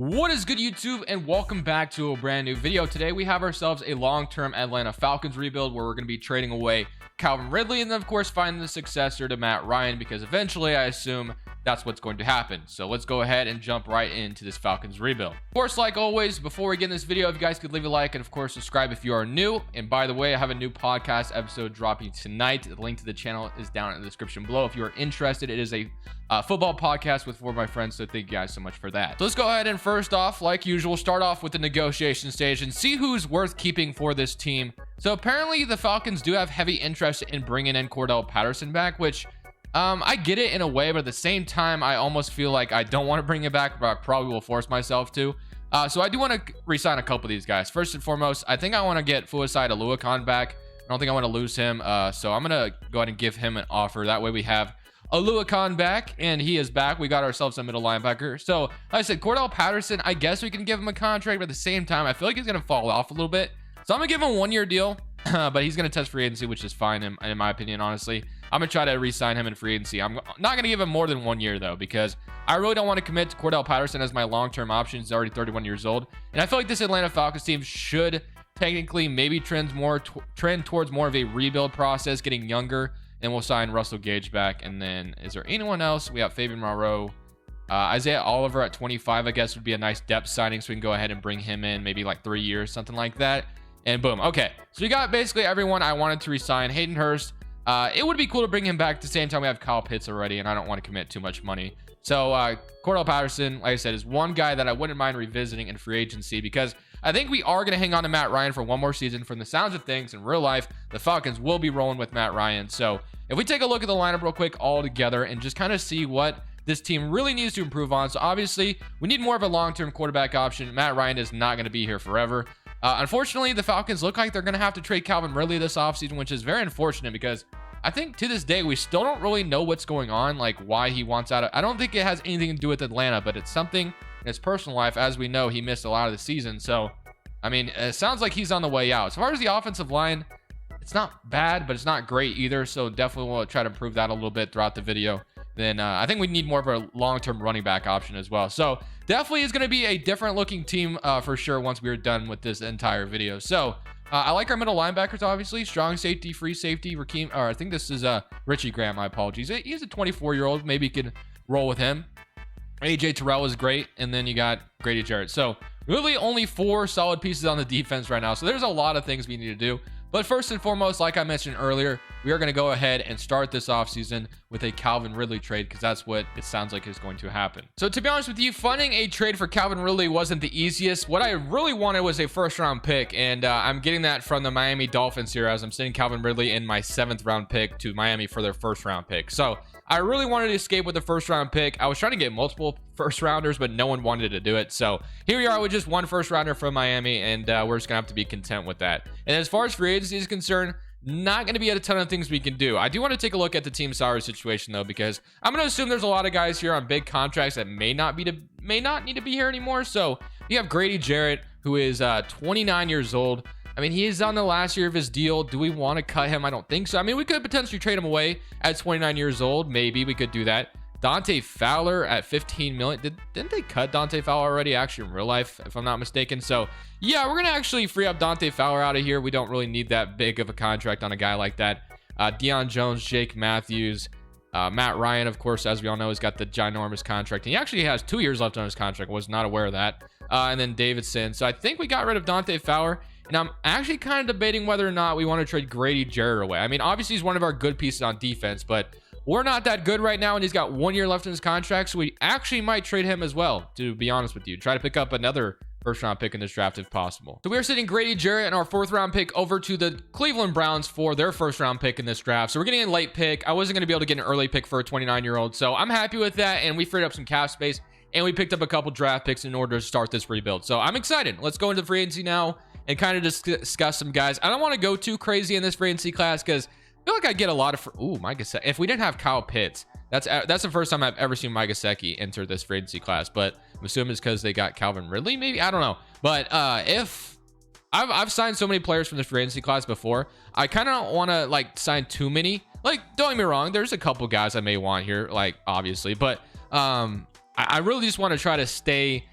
What is good, YouTube, and welcome back to a brand new video. Today we have ourselves a long-term Atlanta Falcons rebuild where we're going to be trading away Calvin Ridley and then of course finding the successor to Matt Ryan, because eventually I assume that's what's going to happen. So let's go ahead and jump right into this Falcons rebuild. Of course, like always, before we get in this video, if you guys could leave a like and of course subscribe if you are new. And by the way, I have a new podcast episode dropping tonight. The link to the channel is down in the description below if you are interested. It is a football podcast with four of my friends, so thank you guys so much for that. So let's go ahead and first off, like usual, start off with the negotiation stage and see who's worth keeping for this team. So apparently the Falcons do have heavy interest in bringing in Cordarrelle Patterson back, which I get it in a way, but at the same time I almost feel like I don't want to bring it back, but I probably will force myself to. So I do want to re-sign a couple of these guys. First and foremost, I think I want to get Fuasai Aluakon back. I don't think I want to lose him, so I'm gonna go ahead and give him an offer. That way we have Aluakon back, and he is back. We got ourselves a middle linebacker. So like I said, Cordarrelle Patterson, I guess we can give him a contract, but at the same time I feel like he's gonna fall off a little bit, so I'm gonna give him a 1-year deal. But he's gonna test free agency, which is fine in my opinion. Honestly, I'm gonna try to re-sign him in free agency. I'm not gonna give him more than 1 year though, because I really don't want to commit to Cordarrelle Patterson as my long-term option. He's already 31 years old, and I feel like this Atlanta Falcons team should technically maybe trend towards more of a rebuild process, getting younger. And we'll sign Russell Gage back. And then is there anyone else? We have Fabian Moreau, Isaiah Oliver at 25, I guess would be a nice depth signing, so we can go ahead and bring him in maybe like 3 years, something like that. And boom. Okay, so we got basically everyone I wanted to resign. Hayden Hurst, it would be cool to bring him back. At the same time, we have Kyle Pitts already, and I don't want to commit too much money. So Cordarrelle Patterson, like I said, is one guy that I wouldn't mind revisiting in free agency, because I think we are going to hang on to Matt Ryan for one more season. From the sounds of things, in real life, the Falcons will be rolling with Matt Ryan. So if we take a look at the lineup real quick all together and just kind of see what this team really needs to improve on. So obviously we need more of a long-term quarterback option. Matt Ryan is not going to be here forever. Unfortunately, the Falcons look like they're going to have to trade Calvin Ridley this offseason, which is very unfortunate, because I think to this day we still don't really know what's going on, like why he wants out of. I don't think it has anything to do with Atlanta, but it's something in his personal life. As we know, he missed a lot of the season. So I mean, it sounds like he's on the way out. As far as the offensive line, it's not bad, but it's not great either. So definitely we'll try to improve that a little bit throughout the video. Then I think we need more of a long-term running back option as well. So definitely is going to be a different looking team for sure once we're done with this entire video. So I like our middle linebackers, obviously. Strong safety, free safety, Rakeem, or I think this is Richie Graham, my apologies. He's a 24-year-old. Maybe you could roll with him. AJ Terrell is great. And then you got Grady Jarrett. So really only 4 solid pieces on the defense right now. So there's a lot of things we need to do. But first and foremost, like I mentioned earlier, we are going to go ahead and start this offseason with a Calvin Ridley trade, because that's what it sounds like is going to happen. So to be honest with you, finding a trade for Calvin Ridley wasn't the easiest. What I really wanted was a first-round pick, and I'm getting that from the Miami Dolphins here, as I'm sending Calvin Ridley in my 7th-round pick to Miami for their first-round pick. So I really wanted to escape with the first-round pick. I was trying to get multiple first-rounders, but no one wanted to do it. So here we are with just one first-rounder from Miami, and we're just going to have to be content with that. And as far as free agency is concerned, not going to be a ton of things we can do. I do want to take a look at the team salary situation though, because I'm going to assume there's a lot of guys here on big contracts that may not need to be here anymore. So you have Grady Jarrett, who is 29 years old. I mean, he is on the last year of his deal. Do we want to cut him? I don't think so. I mean, we could potentially trade him away at 29 years old. Maybe we could do that. Dante Fowler at 15 million. Didn't they cut Dante Fowler already, actually, in real life, if I'm not mistaken? So yeah, we're gonna actually free up Dante Fowler out of here. We don't really need that big of a contract on a guy like that. Deion Jones, Jake Matthews, Matt Ryan, of course, as we all know, has got the ginormous contract, and he actually has 2 years left on his contract. I was not aware of that. And then Davidson. So I think we got rid of Dante Fowler, and I'm actually kind of debating whether or not we want to trade Grady Jarrett away. I mean, obviously he's one of our good pieces on defense, but we're not that good right now, and he's got 1 year left in his contract, so we actually might trade him as well, to be honest with you. Try to pick up another first-round pick in this draft if possible. So we are sending Grady Jarrett and our 4th-round pick over to the Cleveland Browns for their first-round pick in this draft. So we're getting a late pick. I wasn't going to be able to get an early pick for a 29-year-old, so I'm happy with that, and we freed up some cap space, and we picked up a couple draft picks in order to start this rebuild. So I'm excited. Let's go into free agency now and kind of discuss some guys. I don't want to go too crazy in this free agency class, because I feel like I get a lot of Mike Gesicki. If we didn't have Kyle Pitts, that's the first time I've ever seen Mike Gesicki enter this free agency class, but I'm assuming it's because they got Calvin Ridley, maybe. I don't know. But if I've signed so many players from this free agency class before, I kind of don't want to like sign too many. Like, don't get me wrong, there's a couple guys I may want here, like obviously, but I really just want to try to stay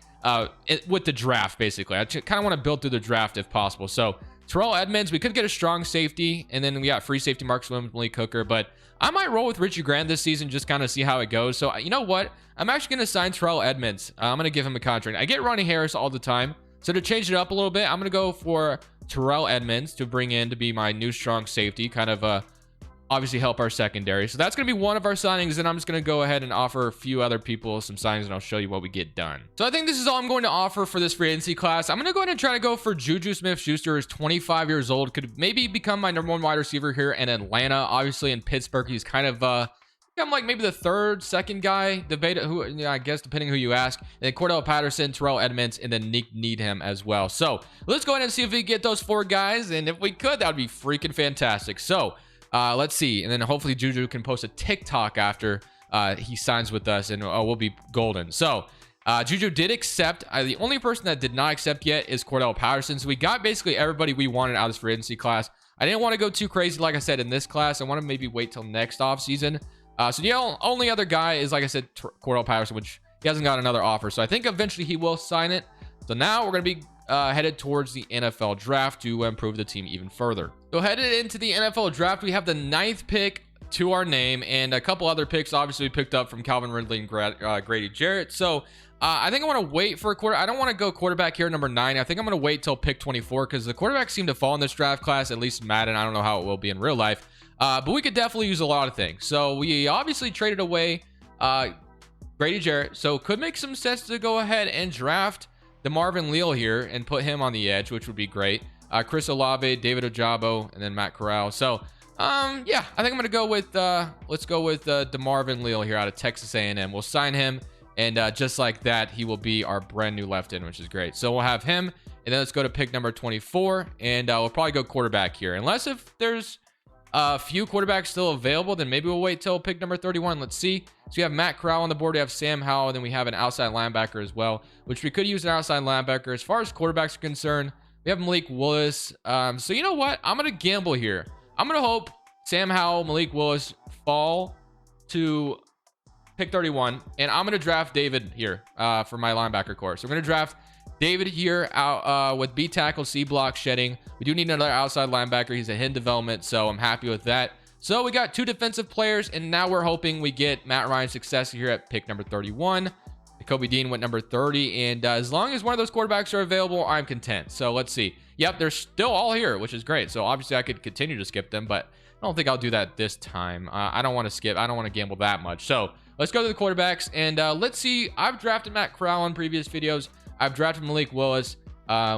with the draft. Basically, I kind of want to build through the draft if possible. So Terrell Edmonds, we could get a strong safety, and then we got free safety Marcus Williams, Malik Hooker, but I might roll with Richie Grant this season, just kind of see how it goes. So you know what? I'm actually going to sign Terrell Edmonds. I'm going to give him a contract. I get Ronnie Harris all the time. So to change it up a little bit, I'm going to go for Terrell Edmonds to bring in to be my new strong safety, kind of obviously help our secondary. So that's going to be one of our signings, and I'm just going to go ahead and offer a few other people some signings, and I'll show you what we get done. So I think this is all I'm going to offer for this free agency class. I'm going to go ahead and try to go for Juju Smith-Schuster, who's 25 years old, could maybe become my #1 wide receiver here in Atlanta. Obviously in Pittsburgh, he's kind of I'm like maybe the third, second guy. Debate who, you know, I guess depending who you ask. And then Cordell Patterson, Terrell Edmonds, and then Nick Needham as well. So let's go ahead and see if we get those 4 guys, and if we could, that would be freaking fantastic. So let's see, and then hopefully Juju can post a TikTok after he signs with us, and we'll be golden. So Juju did accept. The only person that did not accept yet is Cordell Patterson. So we got basically everybody we wanted out of this free agency class. I didn't want to go too crazy, like I said, in this class. I want to maybe wait till next offseason. So the only other guy is, like I said, Cordell Patterson, which he hasn't got another offer. So I think eventually he will sign it. So now we're going to be headed towards the NFL draft to improve the team even further. So headed into the NFL draft, we have the 9th pick to our name, and a couple other picks obviously we picked up from Calvin Ridley and Grady Jarrett. So I think I want to wait for a quarter. I don't want to go quarterback here, number 9. I think I'm going to wait till pick 24 because the quarterbacks seem to fall in this draft class, at least in Madden. I don't know how it will be in real life. But we could definitely use a lot of things. So we obviously traded away Grady Jarrett. So could make some sense to go ahead and draft DeMarvin Leal here and put him on the edge, which would be great. Chris Olave, David Ojabo, and then Matt Corral. So yeah, I think I'm gonna go with let's go with DeMarvin Leal here out of Texas A&M. We'll sign him, and just like that, he will be our brand new left end, which is great. So we'll have him, and then let's go to pick number 24, and we'll probably go quarterback here, unless if there's a few quarterbacks still available, then maybe we'll wait till pick number 31. Let's see. So we have Matt Corral on the board, we have Sam Howell, and then we have an outside linebacker as well, which we could use an outside linebacker. As far as quarterbacks are concerned, we have Malik Willis. So you know what? I'm going to gamble here. I'm going to hope Sam Howell, Malik Willis fall to pick 31, and I'm going to draft David here for my linebacker core. So we're going to draft David here out with B tackle, C block, shedding. We do need another outside linebacker. He's a hidden development, so I'm happy with that. So we got 2 defensive players, and now we're hoping we get Matt Ryan's success here at pick number 31. Kobe Dean went number 30, and as long as one of those quarterbacks are available, I'm content. So let's see. Yep, they're still all here, which is great. So obviously I could continue to skip them, but I don't think I'll do that this time. I don't want to skip. I don't want to gamble that much. So let's go to the quarterbacks, and let's see. I've drafted Matt Corral in previous videos. I've drafted Malik Willis,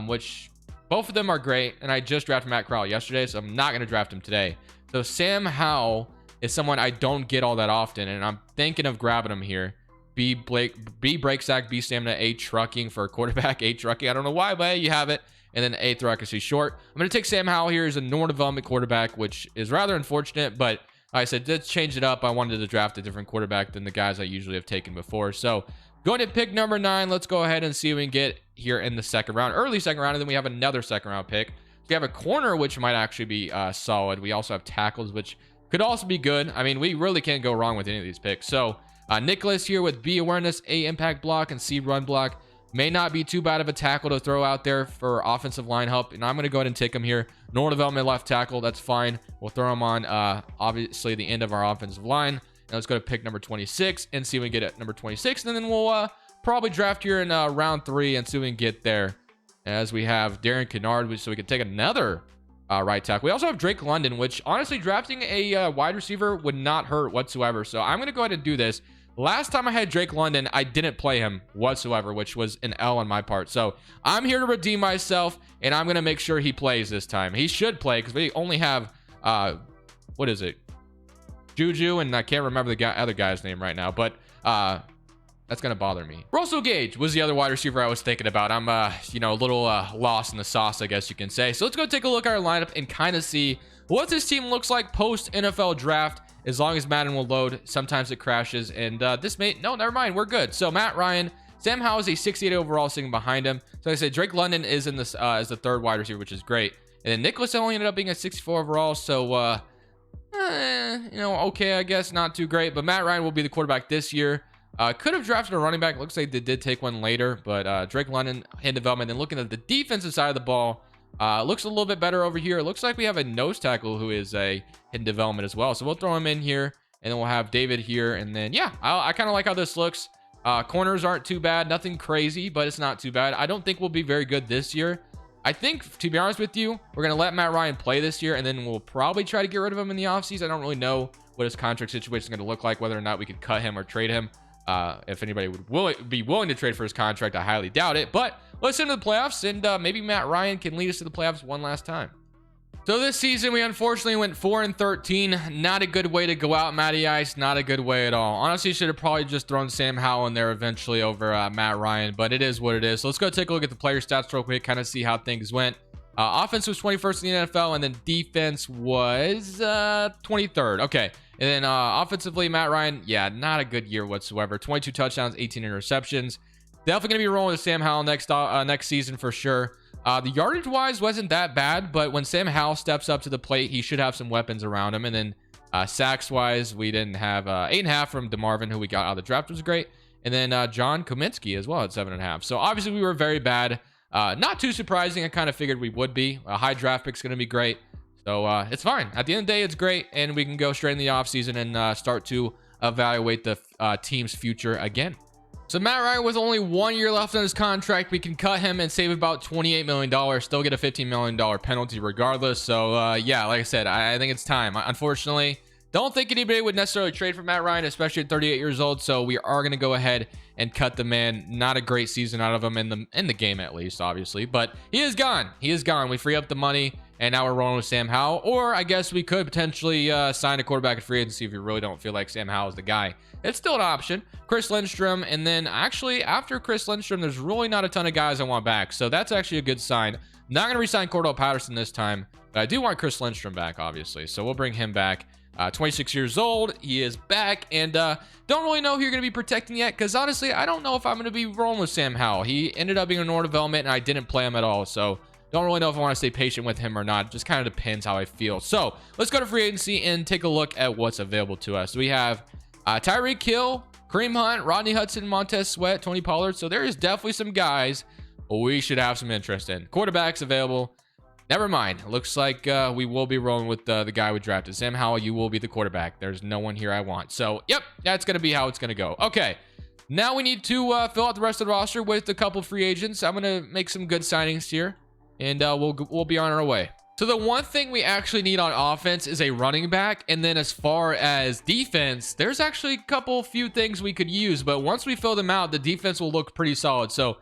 which both of them are great, and I just drafted Matt Corral yesterday, so I'm not going to draft him today. So Sam Howell is someone I don't get all that often, and I'm thinking of grabbing him here. B break sack, B stamina, A trucking for a quarterback, A trucking. I don't know why, but hey, you have it. And then A throw accuracy short. I'm going to take Sam Howell here as a normal development quarterback, which is rather unfortunate, but like I said, let's change it up. I wanted to draft a different quarterback than the guys I usually have taken before. So going to pick number 9. Let's go ahead and see what we can get here in the second round, early second round, and then we have another second round pick. We have a corner, which might actually be solid. We also have tackles, which could also be good. I mean, we really can't go wrong with any of these picks. So Nicholas here with B awareness, A impact block, and C run block. May not be too bad of a tackle to throw out there for offensive line help. And I'm going to go ahead and take him here. Normal development left tackle. That's fine. We'll throw him on, obviously, the end of our offensive line. And let's go to pick number 26 and see what we get at number 26. And then we'll probably draft here in round 3 and see what we can get there. As we have Darren Kennard, so we can take another right tackle. We also have Drake London, which honestly, drafting a wide receiver would not hurt whatsoever. So I'm going to go ahead and do this. Last time I had Drake London, I didn't play him whatsoever, which was an L on my part. So I'm here to redeem myself, and I'm going to make sure he plays this time. He should play because we only have, what is it? Juju, and I can't remember the other guy's name right now, but that's going to bother me. Russell Gage was the other wide receiver I was thinking about. I'm, you know, a little lost in the sauce, I guess you can say. So let's go take a look at our lineup and kind of see what this team looks like post NFL draft. As long as Madden will load, sometimes it crashes, and this may, no, never mind, we're good. So Matt Ryan, Sam Howell is a 68 overall sitting behind him. So like I said, Drake London is in this as the 3rd wide receiver, which is great. And then Nicholas only ended up being a 64 overall, so you know, okay, I guess not too great. But Matt Ryan will be the quarterback this year. Could have drafted a running back. Looks like they did take one later, but Drake London in development. And looking at the defensive side of the ball, looks a little bit better over here. It looks like we have a nose tackle who is a hidden development as well. So we'll throw him in here, and then we'll have David here. And then, yeah, I kind of like how this looks. Corners aren't too bad. Nothing crazy, but it's not too bad. I don't think we'll be very good this year. I think, to be honest with you, we're going to let Matt Ryan play this year, and then we'll probably try to get rid of him in the offseason. I don't really know what his contract situation is going to look like, whether or not we could cut him or trade him. If anybody would be willing to trade for his contract, I highly doubt it. But let's get into the playoffs, and maybe Matt Ryan can lead us to the playoffs one last time. So this season, we unfortunately went 4-13. Not a good way to go out, Matty Ice. Not a good way at all. Honestly, should have probably just thrown Sam Howell in there eventually over Matt Ryan, but it is what it is. So let's go take a look at the player stats real quick, kind of see how things went. Offense was 21st in the NFL, and then defense was 23rd. Okay. And then offensively, Matt Ryan, yeah, not a good year whatsoever. 22 touchdowns, 18 interceptions. Definitely going to be rolling with Sam Howell next season for sure. The yardage wise wasn't that bad, but when Sam Howell steps up to the plate, he should have some weapons around him. And then sacks wise, we didn't have 8.5 from DeMarvin, who we got out of the draft, was great. And then John Kominski as well at 7.5. So obviously we were very bad. Not too surprising. I kind of figured we would be. A high draft pick's going to be great. So it's fine. At the end of the day, it's great. And we can go straight in the offseason and start to evaluate the team's future again. So Matt Ryan with only 1 year left on his contract, we can cut him and save about $28 million, still get a $15 million penalty regardless. So yeah, like I said, I think it's time. Unfortunately, don't think anybody would necessarily trade for Matt Ryan, especially at 38 years old. So we are going to go ahead and cut the man. Not a great season out of him in the game, at least, obviously. But he is gone. He is gone. We free up the money, and now we're rolling with Sam Howell. Or I guess we could potentially sign a quarterback at free agency if you really don't feel like Sam Howell is the guy. It's still an option. Chris Lindstrom, and then actually after Chris Lindstrom, there's really not a ton of guys I want back. So that's actually a good sign. Not going to re-sign Cordell Patterson this time, but I do want Chris Lindstrom back, obviously. So we'll bring him back. 26 years old, he is back, and don't really know who you're going to be protecting yet, because honestly, I don't know if I'm going to be rolling with Sam Howell. He ended up being a Nord development, and I didn't play him at all, so don't really know if I want to stay patient with him or not. It just kind of depends how I feel. So let's go to free agency and take a look at what's available to us. We have Tyreek Hill, Kareem Hunt, Rodney Hudson, Montez Sweat, Tony Pollard. So there is definitely some guys we should have some interest in. Quarterbacks available. Never mind. Looks like we will be rolling with the guy we drafted. Sam Howell, you will be the quarterback. There's no one here I want. So, yep, that's going to be how it's going to go. Okay, now we need to fill out the rest of the roster with a couple free agents. I'm going to make some good signings here, and we'll be on our way. So the one thing we actually need on offense is a running back. And then as far as defense, there's actually a few things we could use. But once we fill them out, the defense will look pretty solid. So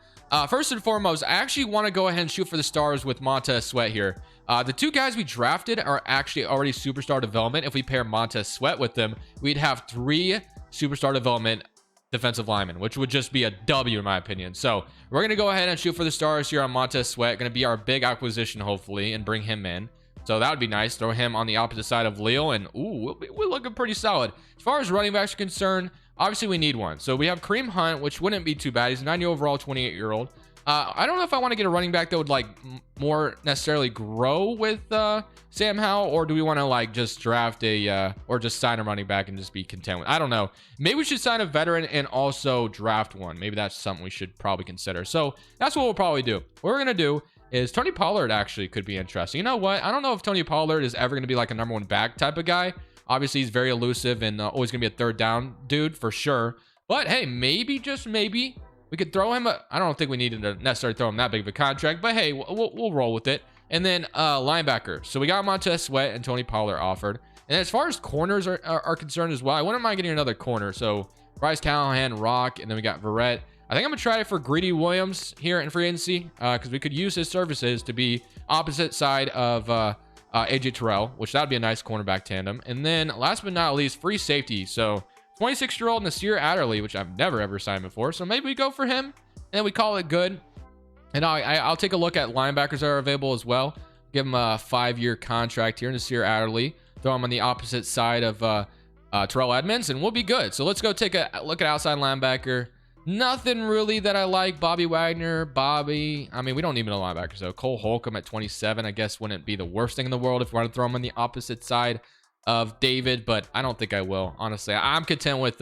first and foremost, I actually want to go ahead and shoot for the stars with Montez Sweat here. The two guys we drafted are actually already superstar development. If we pair Montez Sweat with them, we'd have 3 superstar development defensive linemen, which would just be a W in my opinion. So we're going to go ahead and shoot for the stars here on Montez Sweat. Going to be our big acquisition, hopefully, and bring him in. So that would be nice. Throw him on the opposite side of Leo, and ooh, we're looking pretty solid. As far as running backs are concerned, obviously we need one. So we have Kareem Hunt, which wouldn't be too bad. He's a 90 overall, 28-year-old. I don't know if I want to get a running back that would like more necessarily grow with Sam Howell, or do we want to like just draft or just sign a running back and just be content with? I don't know. Maybe we should sign a veteran and also draft one. Maybe that's something we should probably consider. So that's what we'll probably do. What we're gonna do is Tony Pollard actually could be interesting. You know what? I don't know if Tony Pollard is ever gonna be like a number 1 back type of guy. Obviously, he's very elusive and always gonna be a third down dude for sure. But hey, maybe, just maybe, we could throw him. I don't think we needed to necessarily throw him that big of a contract, but hey, we'll roll with it. And then linebacker. So we got Montez Sweat and Tony Pollard offered. And as far as corners are concerned as well, I wouldn't mind getting another corner. So Bryce Callahan, Rock, and then we got Verrett. I think I'm going to try it for Greedy Williams here in free agency because we could use his services to be opposite side of AJ Terrell, which that would be a nice cornerback tandem. And then last but not least, free safety. So 26-year-old Nasir Adderley, which I've never ever signed before. So maybe we go for him and we call it good. And I'll take a look at linebackers that are available as well. Give him a 5-year contract here. Nasir Adderley. Throw him on the opposite side of Terrell Edmonds, and we'll be good. So let's go take a look at outside linebacker. Nothing really that I like. Bobby Wagner, I mean, we don't need middle linebackers, though. Cole Holcomb at 27, I guess, wouldn't be the worst thing in the world if we want to throw him on the opposite side of David, but I don't think I will, honestly. I'm content with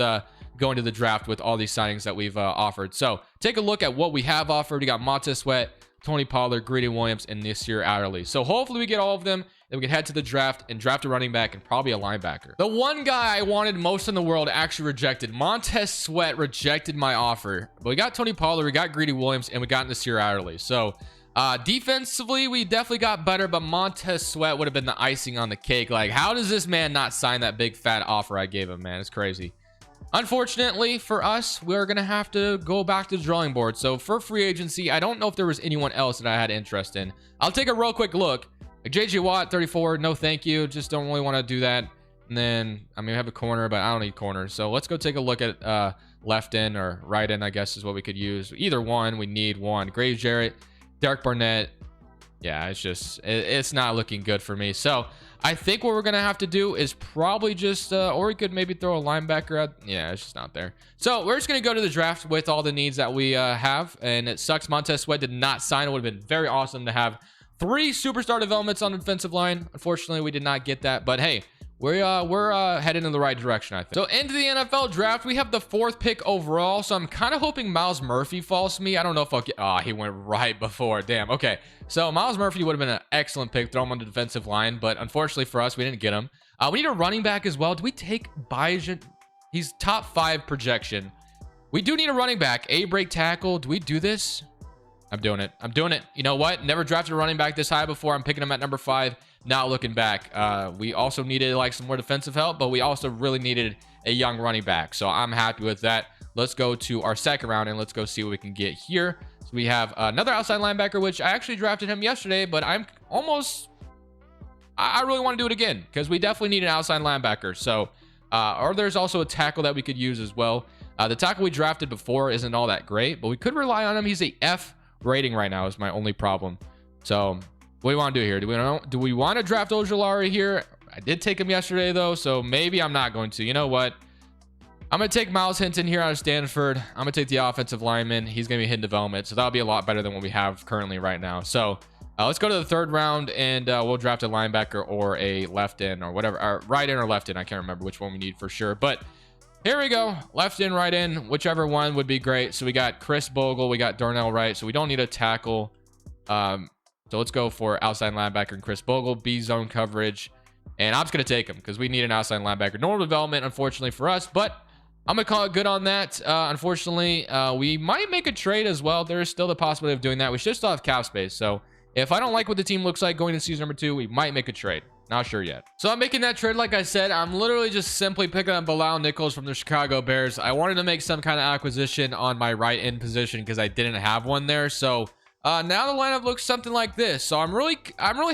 going to the draft with all these signings that we've offered. So take a look at what we have offered. We got Montez Sweat, Tony Pollard, Grady Williams, and Nasir Adderley. So hopefully we get all of them. Then we can head to the draft and draft a running back and probably a linebacker. The one guy I wanted most in the world actually rejected. Montez Sweat rejected my offer. But we got Tony Pollard, we got Grady Williams, and we got Nasir Adderley. So defensively, we definitely got better, but Montez Sweat would have been the icing on the cake. Like, how does this man not sign that big fat offer I gave him, man? It's crazy. Unfortunately for us, we're going to have to go back to the drawing board. So for free agency, I don't know if there was anyone else that I had interest in. I'll take a real quick look. Like JJ Watt, 34. No, thank you. Just don't really want to do that. And then, I mean, we have a corner, but I don't need corners. So let's go take a look at left end or right end, I guess is what we could use. Either one. We need one. Grady Jarrett, Derek Barnett. Yeah, it's just, it's not looking good for me. So I think what we're going to have to do is probably just, or we could maybe throw a linebacker at, yeah, it's just not there. So we're just going to go to the draft with all the needs that we have. And it sucks Montez Sweat did not sign. It would have been very awesome to have 3 superstar developments on the defensive line. Unfortunately, we did not get that. But hey, we're heading in the right direction, I think. So into the NFL draft, we have the 4th pick overall. So I'm kind of hoping Myles Murphy falls to me. I don't know if I'll get, he went right before. Damn. Okay. So Myles Murphy would have been an excellent pick. Throw him on the defensive line. But unfortunately for us, we didn't get him. We need a running back as well. Do we take Bayesian? He's top 5 projection. We do need a running back. A break tackle. Do we do this? I'm doing it. I'm doing it. You know what? Never drafted a running back this high before. I'm picking him at number 5. Not looking back. We also needed like some more defensive help, but we also really needed a young running back. So I'm happy with that. Let's go to our 2nd round and let's go see what we can get here. So we have another outside linebacker, which I actually drafted him yesterday, but I really want to do it again because we definitely need an outside linebacker. So, or there's also a tackle that we could use as well. The tackle we drafted before isn't all that great, but we could rely on him. He's a F rating right now is my only problem. So what do we want to do here? Do we want to draft Ojulari here? I did take him yesterday though, so maybe I'm not going to. You know what? I'm going to take Miles Hinton here out of Stanford. I'm going to take the offensive lineman. He's going to be hidden development, so that'll be a lot better than what we have currently right now. So let's go to the 3rd round and we'll draft a linebacker or a left end or whatever, or right end or left end. I can't remember which one we need for sure, but here we go. Left in, right in, whichever one would be great. So we got Chris Bogle, we got Darnell Wright, so we don't need a tackle. So let's go for outside linebacker and Chris Bogle, B zone coverage. And I'm just going to take him because we need an outside linebacker. Normal development, unfortunately for us, but I'm going to call it good on that. Unfortunately, we might make a trade as well. There is still the possibility of doing that. We should still have cap space. So if I don't like what the team looks like going to season number 2, we might make a trade. Not sure yet. So I'm making that trade. Like I said, I'm literally just simply picking up Bilal Nichols from the Chicago Bears. I wanted to make some kind of acquisition on my right end position because I didn't have one there. So now the lineup looks something like this. So I'm really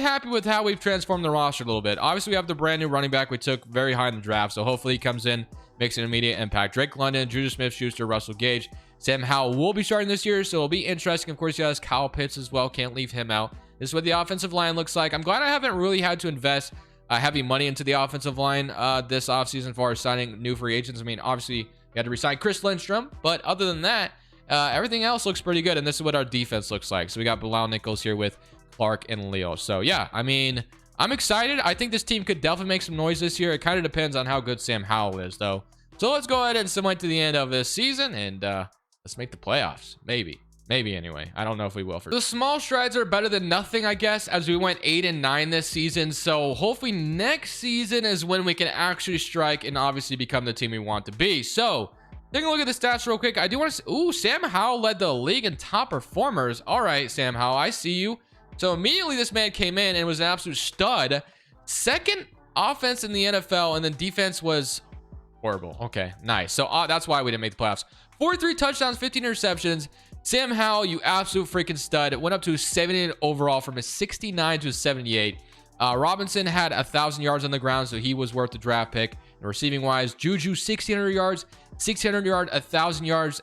happy with how we've transformed the roster a little bit. Obviously, we have the brand new running back we took very high in the draft. So hopefully he comes in, makes an immediate impact. Drake London, Juju Smith-Schuster, Russell Gage, Sam Howell will be starting this year. So it'll be interesting. Of course, he has Kyle Pitts as well. Can't leave him out. This is what the offensive line looks like. I'm glad I haven't really had to invest heavy money into the offensive line this offseason as far as signing new free agents. I mean, obviously, we had to re-sign Chris Lindstrom, but other than that, everything else looks pretty good, and this is what our defense looks like. So we got Bilal Nichols here with Clark and Leo. So yeah, I mean, I'm excited. I think this team could definitely make some noise this year. It kind of depends on how good Sam Howell is, though. So let's go ahead and simulate to the end of this season, and let's make the playoffs. Maybe anyway. I don't know if we will. The small strides are better than nothing, I guess, as we went 8-9 this season. So hopefully next season is when we can actually strike and obviously become the team we want to be. So taking a look at the stats real quick. I do want to see, ooh, Sam Howell led the league in top performers. All right, Sam Howell, I see you. So immediately this man came in and was an absolute stud. 2nd offense in the NFL, and then defense was horrible. Okay, nice. So that's why we didn't make the playoffs. 43 touchdowns, 15 interceptions. Sam Howell, you absolute freaking stud. It went up to 78 overall from a 69 to a 78. Robinson had 1,000 yards on the ground, so he was worth the draft pick. And receiving wise, Juju 1,600 yards, 1,600 yards, 1,000 yards.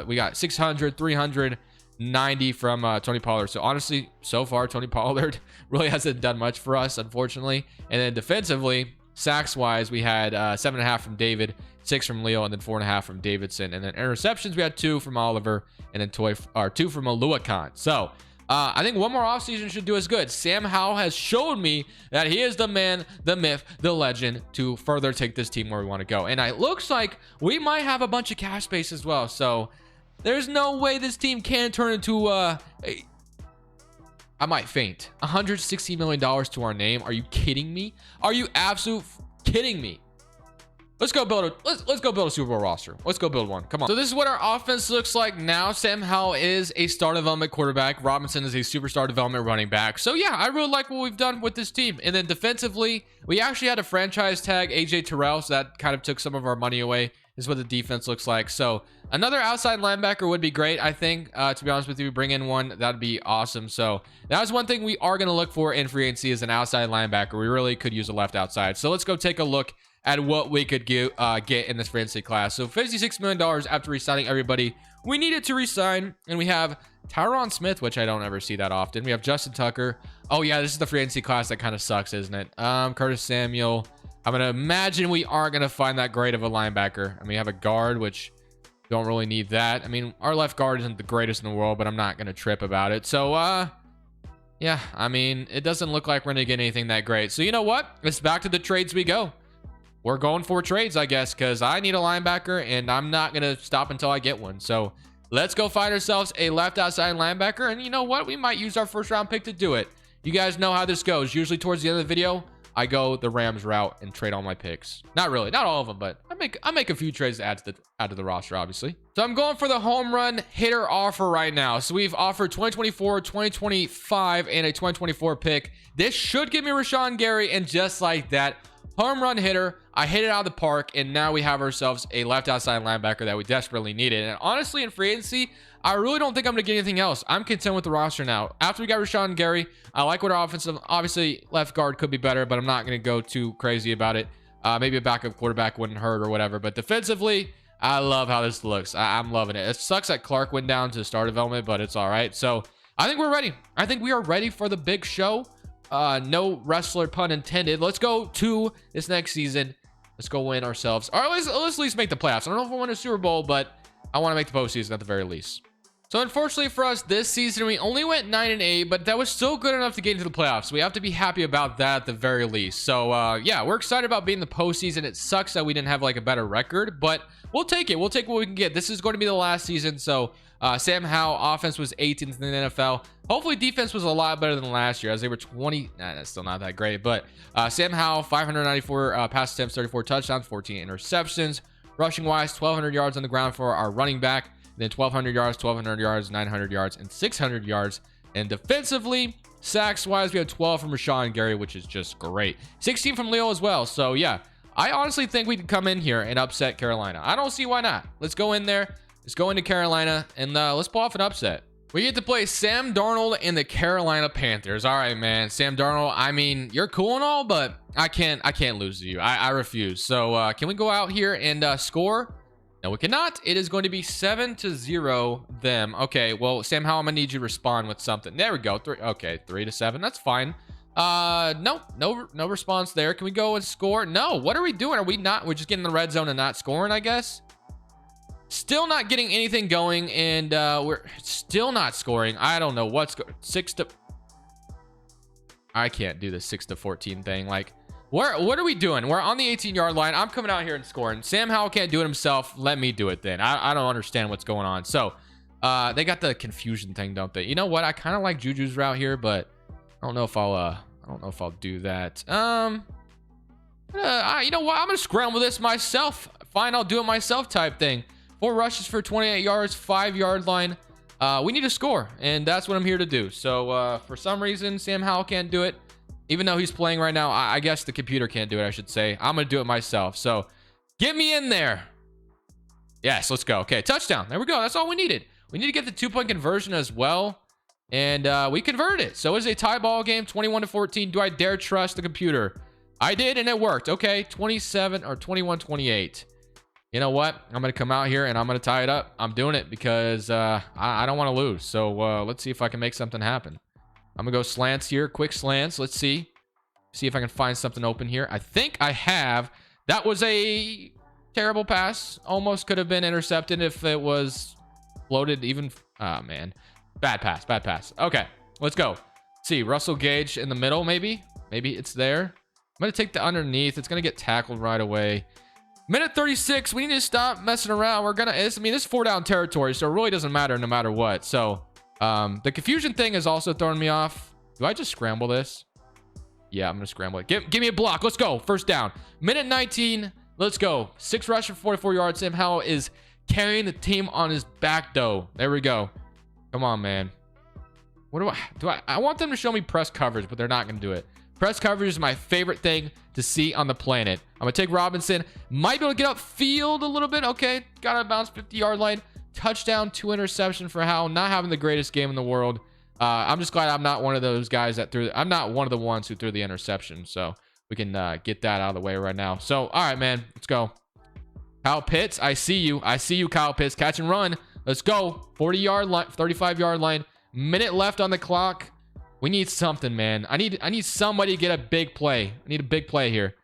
We got 600, 390 from Tony Pollard. So honestly, so far Tony Pollard really hasn't done much for us, unfortunately. And then defensively, sacks wise, we had 7.5 from David, 6 from Leo, and then 4.5 from Davidson. And then interceptions, we had 2 from Oliver, and then 2 from Alua Khan. So I think one more offseason should do us good. Sam Howell has showed me that he is the man, the myth, the legend to further take this team where we want to go. And it looks like we might have a bunch of cash space as well. So there's no way this team can turn into I might faint. $160 million to our name. Are you kidding me? Are you absolute kidding me? Let's go build a Super Bowl roster. Let's go build one. Come on. So this is what our offense looks like now. Sam Howell is a star development quarterback. Robinson is a superstar development running back. So yeah, I really like what we've done with this team. And then defensively, we actually had a franchise tag AJ Terrell, so that kind of took some of our money away. This is what the defense looks like. So another outside linebacker would be great, I think. To be honest with you, bring in one, that'd be awesome. So that was one thing we are going to look for in free agency is an outside linebacker. We really could use a left outside. So let's go take a look at what we could get in this free agency class. So $56 million after re-signing everybody we needed to re-sign. And we have Tyron Smith, which I don't ever see that often. We have Justin Tucker. Oh yeah, this is the free agency class that kind of sucks, isn't it? Curtis Samuel. I'm going to imagine we aren't going to find that great of a linebacker. I mean, we have a guard, which don't really need that. I mean, our left guard isn't the greatest in the world, but I'm not going to trip about it. So, yeah, I mean, it doesn't look like we're going to get anything that great. So, you know what? It's back to the trades we go. We're going for trades, I guess, because I need a linebacker, and I'm not going to stop until I get one. So, let's go find ourselves a left outside linebacker. And you know what? We might use our first round pick to do it. You guys know how this goes. Usually towards the end of the video, I go the Rams route and trade all my picks. Not really, not all of them, but I make a few trades to add to the roster, obviously. So I'm going for the home run hitter offer right now. So we've offered 2024, 2025, and a 2024 pick. This should give me Rashawn Gary, and just like that, home run hitter, I hit it out of the park, and now we have ourselves a left outside linebacker that we desperately needed. And honestly, in free agency, I really don't think I'm going to get anything else. I'm content with the roster now. After we got Rashawn Gary, I like what our offensive, obviously left guard could be better, but I'm not going to go too crazy about it. Maybe a backup quarterback wouldn't hurt or whatever, but defensively, I love how this looks. I'm loving it. It sucks that Clark went down to star development, but it's all right. So I think we're ready. I think we are ready for the big show. No wrestler pun intended. Let's go to this next season. Let's go win ourselves, or let's at least make the playoffs. I don't know if we'll win a Super Bowl, but I want to make the postseason at the very least. So unfortunately for us this season, we only went 9-8, but that was still good enough to get into the playoffs. We have to be happy about that at the very least. So yeah, we're excited about being the postseason. It sucks that we didn't have like a better record, but we'll take it. We'll take what we can get. This is going to be the last season. So Sam Howell, offense was 18th in the NFL. Hopefully defense was a lot better than last year, as they were 20. Nah, that's still not that great, but Sam Howell, 594 pass attempts, 34 touchdowns, 14 interceptions. Rushing wise, 1,200 yards on the ground for our running back. Then 1,200 yards, 900 yards, and 600 yards. And defensively, sacks wise, we have 12 from Rashawn Gary, which is just great. 16 from Leo as well. So yeah, I honestly think we can come in here and upset Carolina. I don't see why not. Let's go in there. Let's go into Carolina and let's pull off an upset. We get to play Sam Darnold and the Carolina Panthers. All right, man. Sam Darnold, I mean, you're cool and all, but I can't lose to you. I refuse. So can we go out here and score? No, we cannot. It is going to be 7-0 them. Okay, well, Sam Howell, I'm gonna need you to respond with something. There we go. 3-7. That's fine. No response there. Can we go and score? No. What are we doing? Are we not? We're just getting in the red zone and not scoring, I guess. Still not getting anything going, and we're still not scoring. I don't know what's going. I can't do the 6-14 thing. Like, what are we doing? We're on the 18-yard line. I'm coming out here and scoring. Sam Howell can't do it himself. Let me do it then. I don't understand what's going on. So they got the confusion thing, don't they? You know what? I kind of like Juju's route here, but I don't know if I'll do that. You know what? I'm gonna scramble this myself. Fine, I'll do it myself type thing. 4 rushes for 28 yards, 5-yard line. We need to score, and that's what I'm here to do. So for some reason, Sam Howell can't do it. Even though he's playing right now, I guess the computer can't do it, I should say. I'm going to do it myself. So get me in there. Yes, let's go. Okay, touchdown. There we go. That's all we needed. We need to get the 2-point conversion as well. And we converted it. So it is a tie ball game, 21-14. Do I dare trust the computer? I did, and it worked. Okay, 27 or 21-28. You know what? I'm going to come out here, and I'm going to tie it up. I'm doing it because I don't want to lose. So let's see if I can make something happen. I'm going to go slants here. Quick slants. Let's see. See if I can find something open here. I think I have. That was a terrible pass. Almost could have been intercepted if it was floated even. Oh, man. Bad pass. Bad pass. Okay. Let's go. See, Russell Gage in the middle, maybe it's there. I'm gonna take the underneath. It's gonna get tackled right away. Minute 36. We need to stop messing around. We're gonna, I mean, this is 4-down territory, so it really doesn't matter no matter what. So the confusion thing is also throwing me off. Do I just scramble this? Yeah, I'm gonna scramble it. Give me a block. Let's go. First down. Minute 19. Let's go. 6 rush for 44 yards. Sam Howell is carrying the team on his back, though. There we go. Come on, man. What I want them to show me press coverage, but they're not gonna do it. Press coverage is my favorite thing to see on the planet. I'm gonna take Robinson. Might be able to get upfield a little bit. Okay, got to bounce 50-yard line. Touchdown, 2 interception for Howell. Not having the greatest game in the world. I'm just glad I'm not one of those guys that threw. I'm not one of the ones who threw the interception. So we can get that out of the way right now. So all right, man, let's go. Kyle Pitts, I see you. I see you, Kyle Pitts. Catch and run. Let's go. 40-yard line, 35-yard line. Minute left on the clock. We need something, man. I need somebody to get a big play. I need a big play here.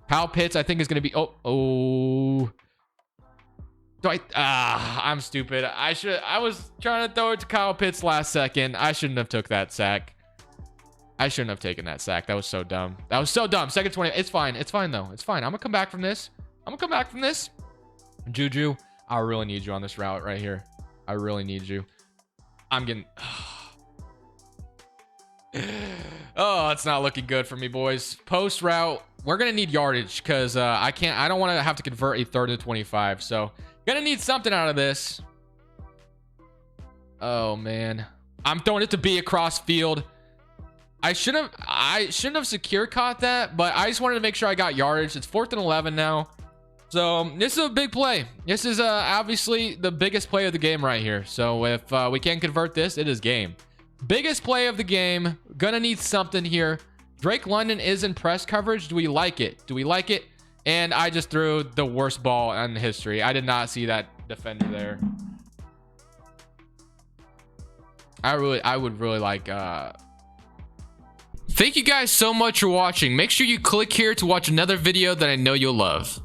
Kyle Pitts, I think, is going to be... Oh. I'm stupid. I was trying to throw it to Kyle Pitts last second. I shouldn't have took that sack. I shouldn't have taken that sack. That was so dumb. That was so dumb. Second 20. It's fine. It's fine, though. It's fine. I'm going to come back from this. Juju, I really need you on this route right here. I really need you. I'm getting... Oh, it's not looking good for me, boys. Post route, we're gonna need yardage because I don't want to have to convert a 3rd and 25, so gonna need something out of this. Oh man, I'm throwing it to B across field. I shouldn't have secure caught that, but I just wanted to make sure I got yardage. It's 4th and 11 now, so this is a big play. This is obviously the biggest play of the game right here. So if we can convert this, it is game. Biggest play of the game. Gonna need something here. Drake London is in press coverage. Do we like it? Do we like it? And I just threw the worst ball in history. I did not see that defender there. I would really like thank you guys so much for watching. Make sure you click here to watch another video that I know you'll love.